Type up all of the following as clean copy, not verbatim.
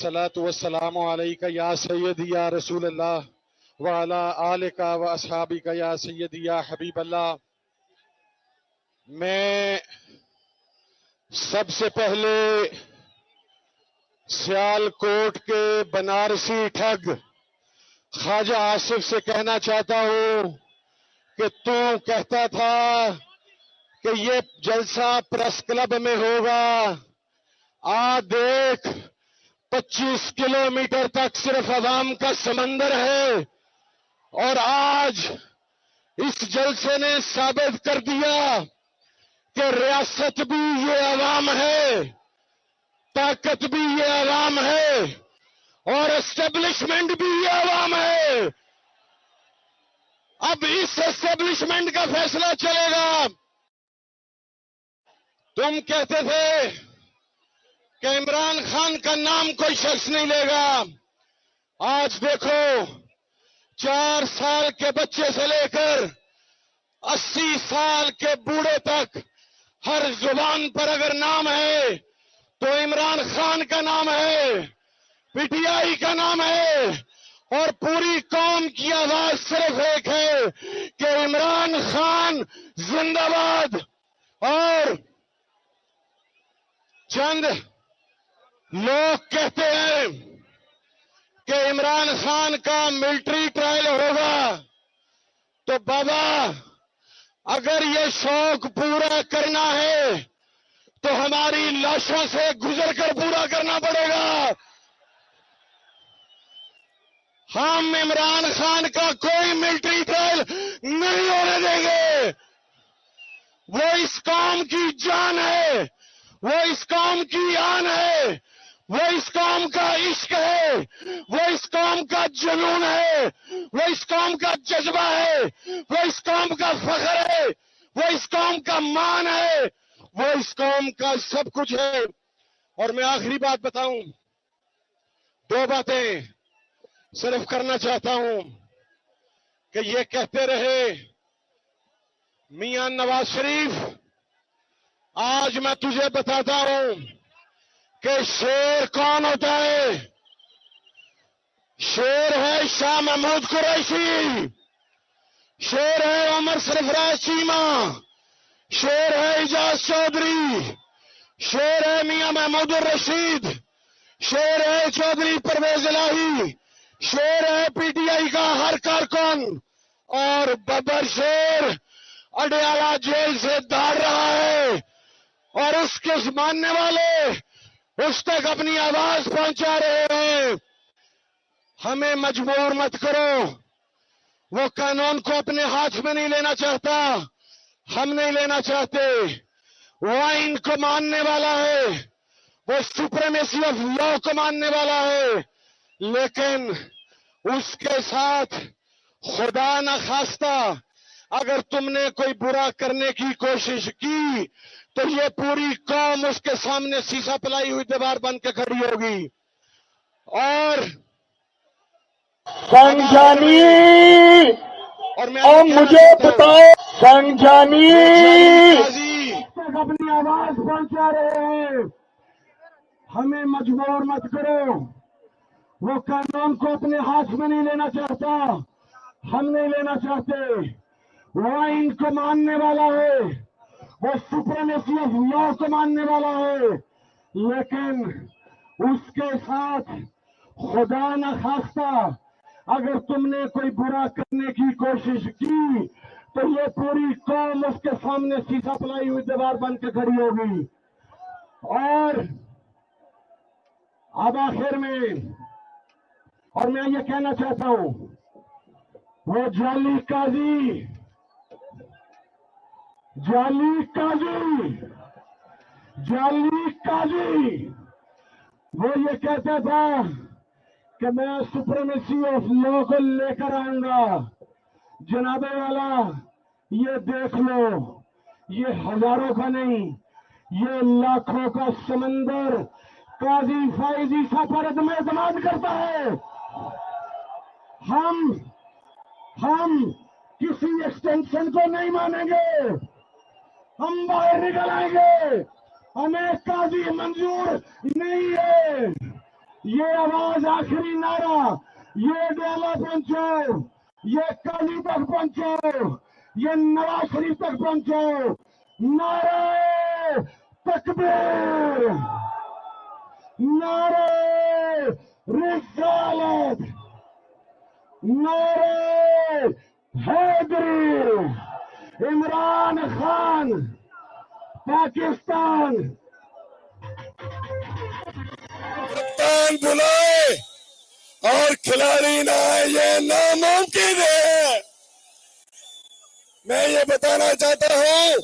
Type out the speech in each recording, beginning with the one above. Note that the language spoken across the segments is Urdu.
الصلاۃ والسلام علیک یا سیدی یا رسول اللہ وعلی آلک و اصحابک یا سیدی یا حبیب اللہ۔ میں سب سے پہلے سیالکوٹ کے بنارسی ٹھگ خواجہ آصف سے کہنا چاہتا ہوں کہ تو کہتا تھا کہ یہ جلسہ پریس کلب میں ہوگا، دیکھ 25 کلومیٹر تک صرف عوام کا سمندر ہے، اور آج اس جلسے نے ثابت کر دیا کہ ریاست بھی یہ عوام ہے، طاقت بھی یہ عوام ہے، اور اسٹیبلشمنٹ بھی یہ عوام ہے۔ اب اس اسٹیبلشمنٹ کا فیصلہ چلے گا۔ تم کہتے تھے کہ عمران خان کا نام کوئی شخص نہیں لے گا، آج دیکھو 4 سال کے بچے سے لے کر 80 سال کے بوڑھے تک ہر زبان پر اگر نام ہے تو عمران خان کا نام ہے، پی ٹی آئی کا نام ہے، اور پوری قوم کی آواز صرف ایک ہے کہ عمران خان زندہ باد۔ اور چند لوگ کہتے ہیں کہ عمران خان کا ملٹری ٹرائل ہوگا، تو بابا اگر یہ شوق پورا کرنا ہے تو ہماری لاشوں سے گزر کر پورا کرنا پڑے گا۔ ہم عمران خان کا کوئی ملٹری ٹرائل نہیں ہونے دیں گے۔ وہ اس قوم کی جان ہے، وہ اس قوم کی آن ہے، وہ اس قوم کا عشق ہے، وہ اس قوم کا جنون ہے، وہ اس قوم کا جذبہ ہے، وہ اس قوم کا فخر ہے، وہ اس قوم کا مان ہے، وہ اس قوم کا سب کچھ ہے۔ اور میں آخری بات بتاؤں، 2 باتیں صرف کرنا چاہتا ہوں کہ یہ کہتے رہے میاں نواز شریف، آج میں تجھے بتاتا ہوں کہ شیر کون ہوتا ہے۔ شیر ہے شاہ محمود قریشی، شیر ہے عمر سرفراز چیمہ، شیر ہے اعجاز چودھری، شیر ہے میاں محمود الرشید، شیر ہے چودھری پرویز الہی، شیر ہے پی ٹی آئی کا ہر کارکن، اور ببر شیر اڈیالہ جیل سے داڑ رہا ہے، اور اس کے ماننے والے اس تک اپنی آواز پہنچا رہے ہیں۔ ہمیں مجبور مت کرو، وہ قانون کو اپنے ہاتھ میں نہیں لینا چاہتا، ہم نہیں لینا چاہتے۔ وہ آئین کو ماننے والا ہے، وہ سپریمیسی آف لا کو ماننے والا ہے، لیکن اس کے ساتھ خدا نہ خواستہ اگر تم نے کوئی برا کرنے کی کوشش کی تو یہ پوری قوم اس کے سامنے سیسا پلائی ہوئی دیوار بن کے کھڑی ہوگی۔ اور سنجانی، مجھے بتاؤ سنجانی، اپنی آواز پہنچا رہے ہیں۔ ہمیں مجبور مت کرو، وہ قانون کو اپنے ہاتھ میں نہیں لینا چاہتا، ہم نہیں لینا چاہتے۔ وہ آئین کو ماننے والا ہے، وہ سپریمیسی آف لا کو ماننے والا ہے، لیکن اس کے ساتھ خدا نہ خواستہ اگر تم نے کوئی برا کرنے کی کوشش کی تو یہ پوری قوم اس کے سامنے سیسا پلائی ہوئی دیوار بن کے کھڑی ہوگی۔ اور اب آخر میں، اور میں یہ کہنا چاہتا ہوں، وہ جعلی قاضی وہ یہ کہتا تھا کہ میں سپریمیسی آف لا کو لے کر آؤں گا۔ جناب والا، یہ دیکھ لو، یہ ہزاروں کا نہیں، یہ لاکھوں کا سمندر قاضی فائز عیسیٰ پر اعتماد کرتا ہے۔ ہم کسی ایکسٹینشن کو نہیں مانیں گے، ہم باہر نکل آئیں گے، ہمیں قاضی منظور نہیں ہے۔ یہ آواز آخری نعرہ، یہ ڈیلا پہنچو، یہ کالی تک پہنچو، یہ نواز شریف تک پہنچو۔ نعرہ تکبیر، نعرہ رسالت، نعرہ حیدری، عمران خان پاکستان۔ کپتان بلائے اور کھلاڑی نہ آئے، یہ ناممکن ہے۔ میں یہ بتانا چاہتا ہوں،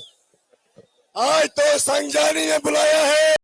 آج تو سنجانی نے بلایا ہے۔